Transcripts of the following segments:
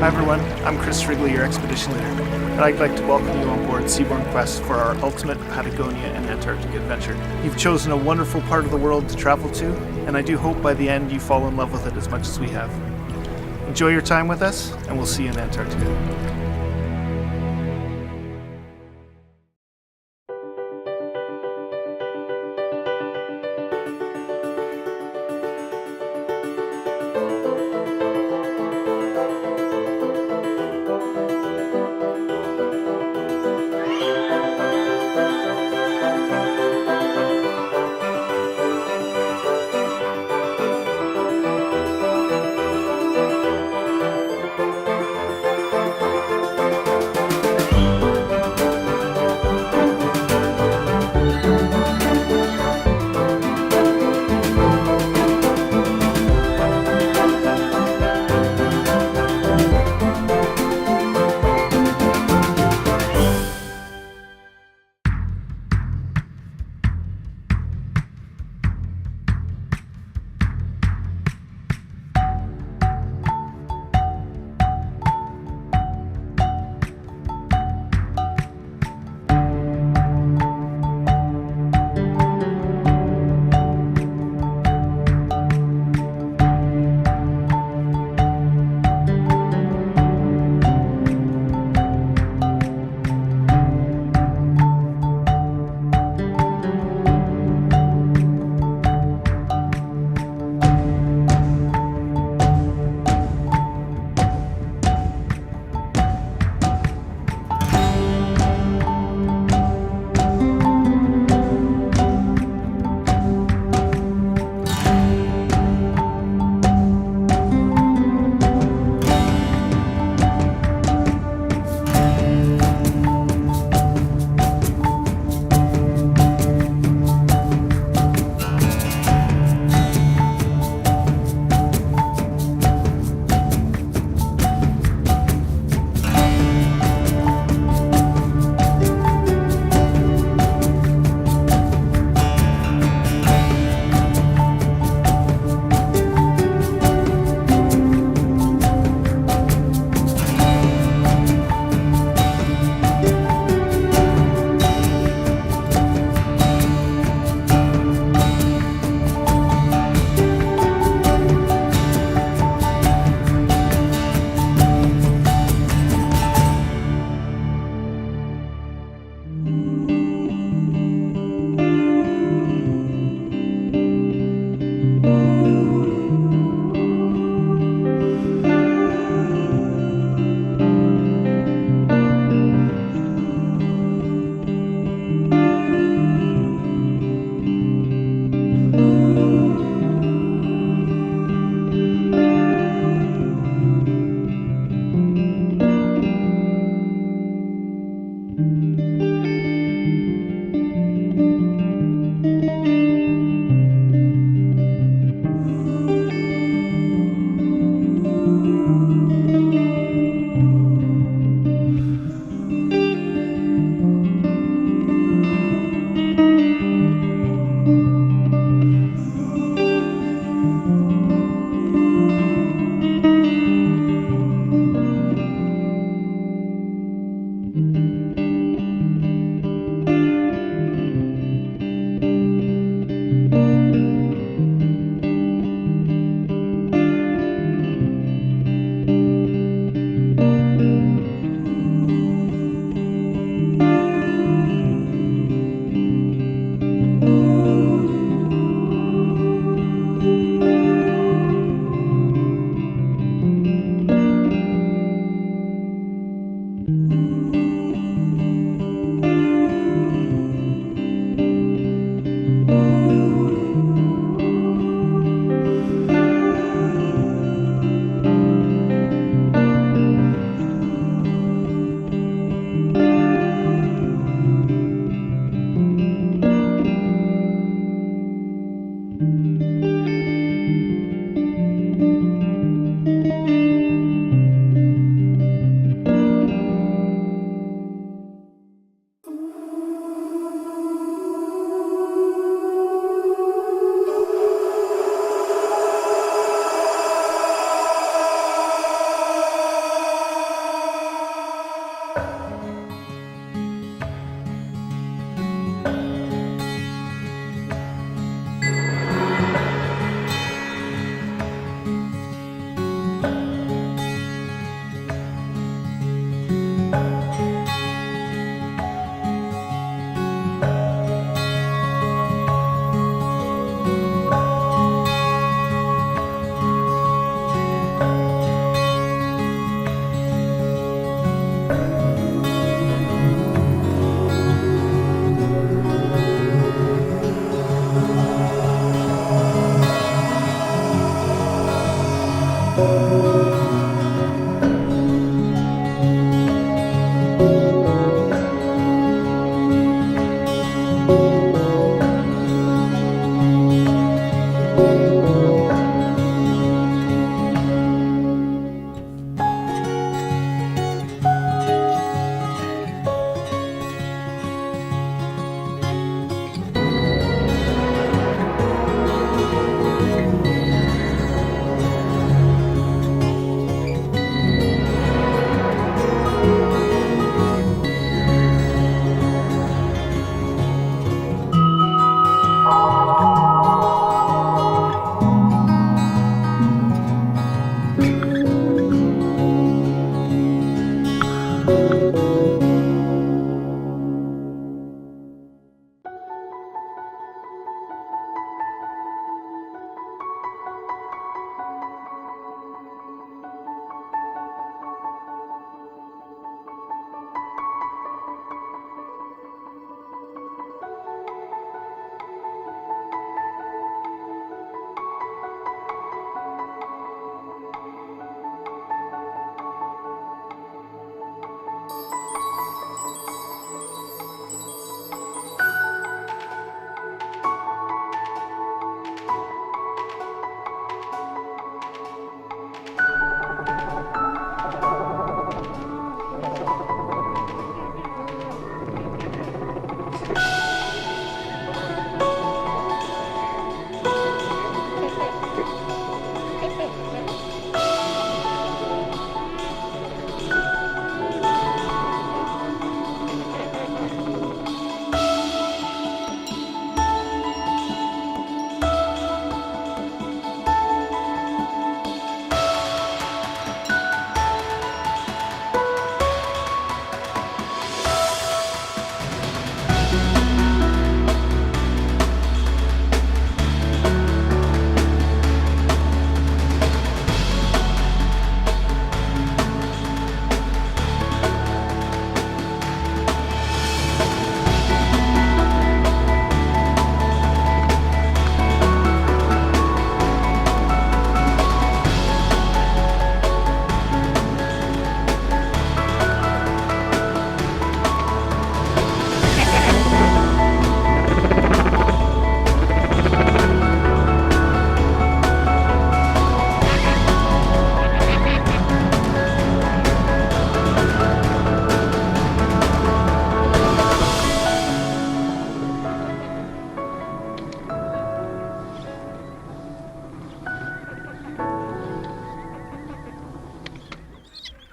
Hi everyone, I'm Chris Wrigley, your expedition leader, and I'd like to welcome you on board Seabourn Quest for our ultimate Patagonia and Antarctica adventure. You've chosen a wonderful part of the world to travel to, and I do hope by the end you fall in love with it as much as we have. Enjoy your time with us, and we'll see you in Antarctica.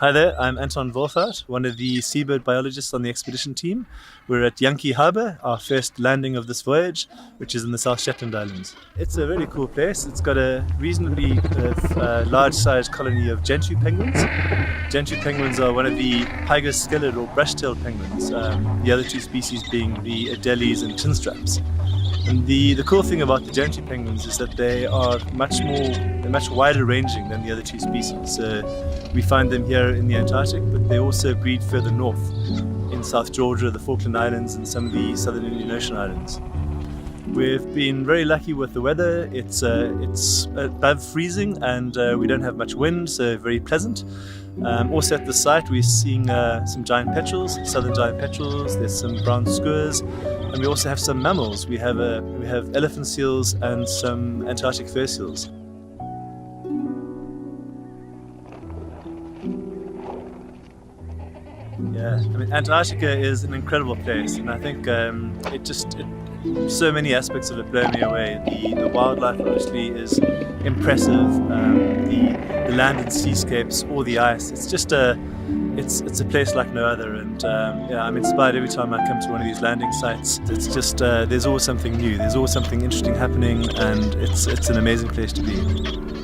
Hi there, I'm Anton Wolfert, one of the seabird biologists on the expedition team. We're at Yankee Harbour, our first landing of this voyage, which is in the South Shetland Islands. It's a really cool place. It's got a reasonably large-sized colony of gentoo penguins. Gentoo penguins are one of the pygoskeleid or brush-tailed penguins, the other two species being the adelies and chinstraps. And the cool thing about the gentoo penguins is that they are much wider ranging than the other two species. We find them here in the Antarctic, but they also breed further north in South Georgia, the Falkland Islands, and some of the southern Indian Ocean islands. We've been very lucky with the weather. It's above freezing and we don't have much wind, so very pleasant. Also at the site we're seeing some giant petrels, southern giant petrels, there's some brown skuas, and we also have some mammals. We have elephant seals and some Antarctic fur seals. Yeah, I mean, Antarctica is an incredible place, and I think so many aspects of it blow me away. The wildlife obviously is impressive, the land and seascapes, all the ice. It's just it's a place like no other, and yeah, I'm inspired every time I come to one of these landing sites. It's just there's always something new, there's always something interesting happening, and it's an amazing place to be.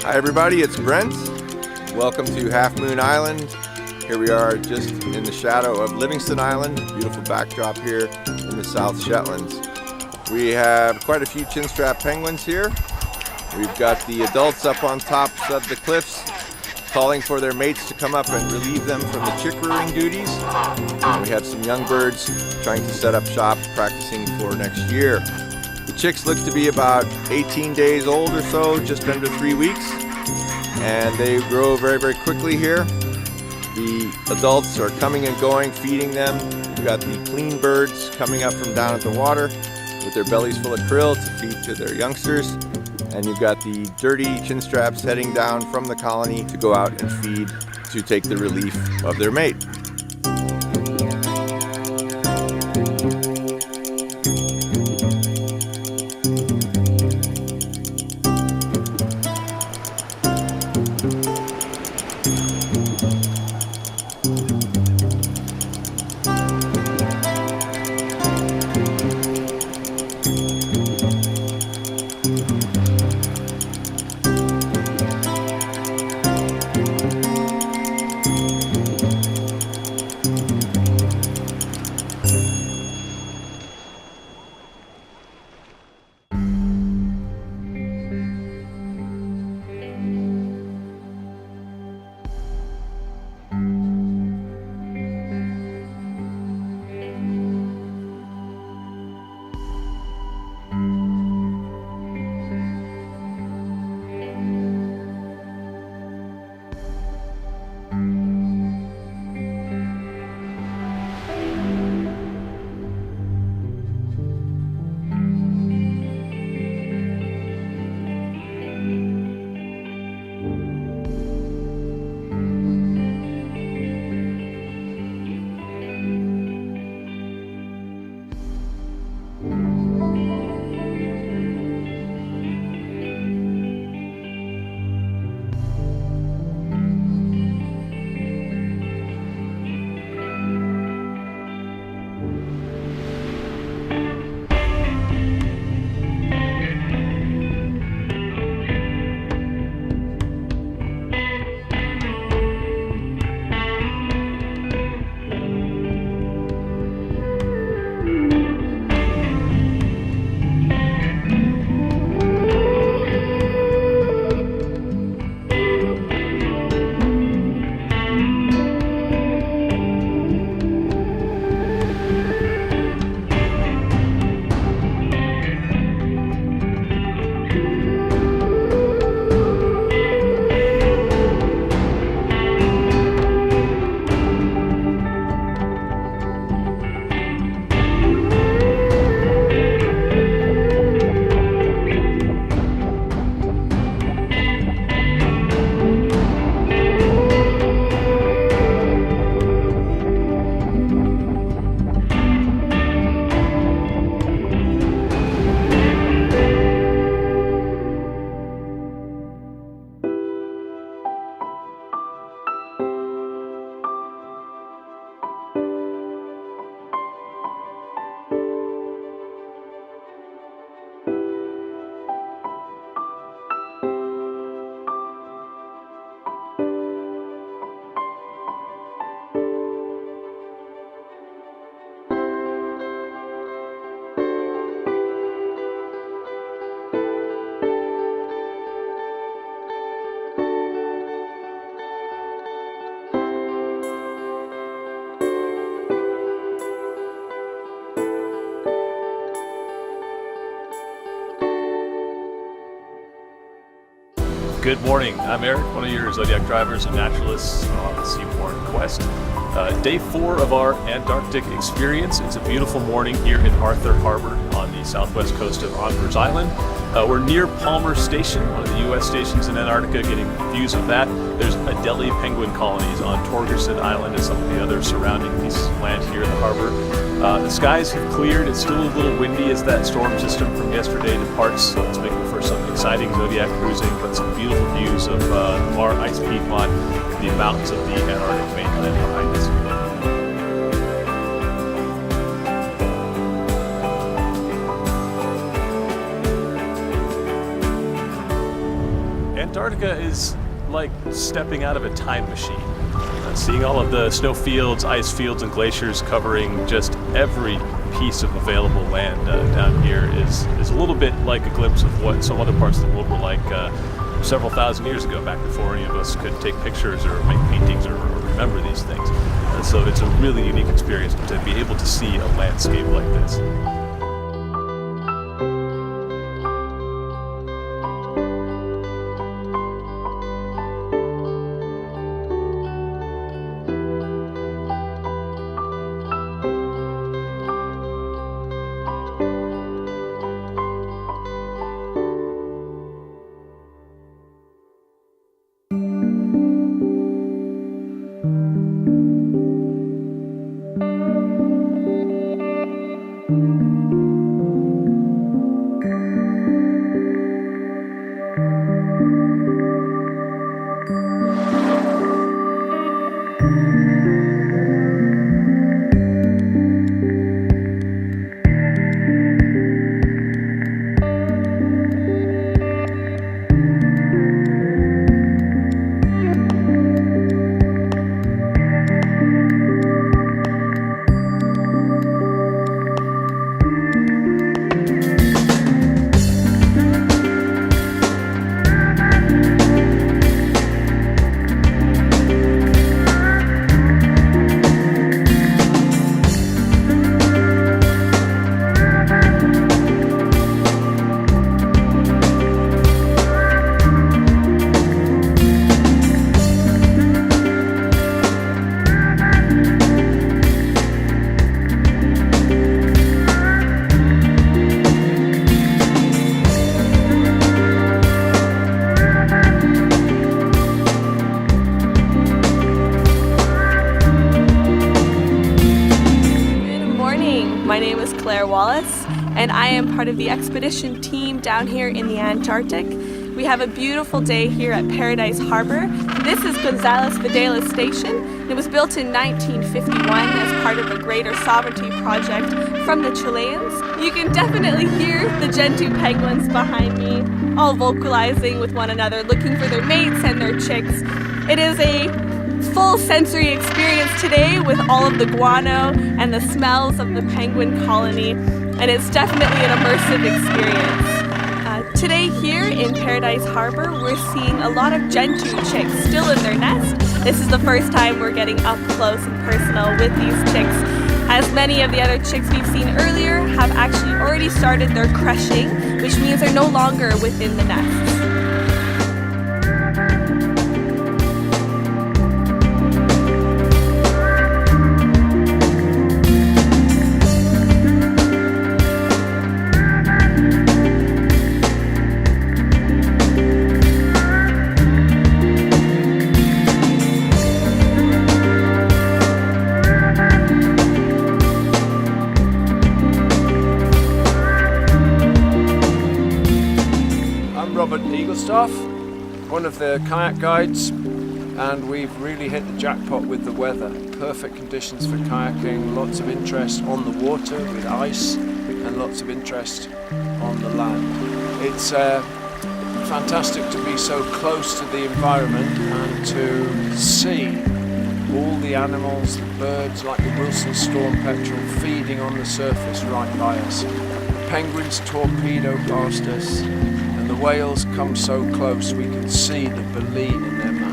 Hi everybody, it's Brent. Welcome to Half Moon Island. Here we are just in the shadow of Livingston Island. Beautiful backdrop here in the South Shetlands. We have quite a few chinstrap penguins here. We've got the adults up on tops of the cliffs calling for their mates to come up and relieve them from the chick rearing duties. And we have some young birds trying to set up shop, practicing for next year. The chicks look to be about 18 days old or so, just under 3 weeks, and they grow very, very quickly here. The adults are coming and going, feeding them. We've got the clean birds coming up from down at the water with their bellies full of krill to feed to their youngsters. And you've got the dirty chinstraps heading down from the colony to go out and feed to take the relief of their mate. Good morning. I'm Eric, one of your Zodiac drivers and naturalists on the Seabourn quest. Day 4 of our Antarctic experience. It's a beautiful morning here in Arthur Harbor on the southwest coast of Andros Island. We're near Palmer Station, one of the U.S. stations in Antarctica, getting views of that. There's Adelie penguin colonies on Torgerson Island and some of the other surrounding pieces of land here in the harbor. The skies have cleared. It's still a little windy as that storm system from yesterday departs, so it's making for some exciting Zodiac cruising, but some beautiful views of the Mar Ice Piedmont, the mountains of the Antarctic mainland behind us. Antarctica is like stepping out of a time machine. Seeing all of the snow fields, ice fields, and glaciers covering just every piece of available land down here is a little bit like a glimpse of what some other parts of the world were like several thousand years ago, back before any of us could take pictures or make paintings or remember these things. And so it's a really unique experience to be able to see a landscape like this. And I am part of the expedition team down here in the Antarctic. We have a beautiful day here at Paradise Harbor. This is Gonzales Videla Station. It was built in 1951 as part of a greater sovereignty project from the Chileans. You can definitely hear the Gentoo penguins behind me, all vocalizing with one another, looking for their mates and their chicks. It is a full sensory experience today with all of the guano and the smells of the penguin colony, and it's definitely an immersive experience. Today here in Paradise Harbor, we're seeing a lot of Gentoo chicks still in their nest. This is the first time we're getting up close and personal with these chicks, as many of the other chicks we've seen earlier have actually already started their crushing, which means they're no longer within the nests. One of the kayak guides, and we've really hit the jackpot with the weather. Perfect conditions for kayaking, lots of interest on the water with ice and lots of interest on the land. It's fantastic to be so close to the environment and to see all the animals, the birds like the Wilson storm petrel feeding on the surface right by us. The penguins torpedo past us. The whales come so close we can see the baleen in their mouth.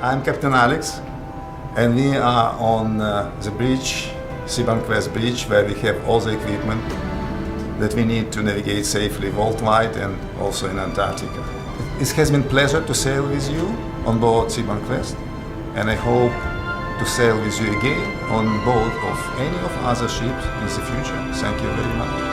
I'm Captain Alex, and we are on the bridge, Seabourn class bridge, where we have all the equipment that we need to navigate safely worldwide and also in Antarctica. It has been a pleasure to sail with you on board Seabourn class, and I hope to sail with you again on board of any of other ships in the future. Thank you very much.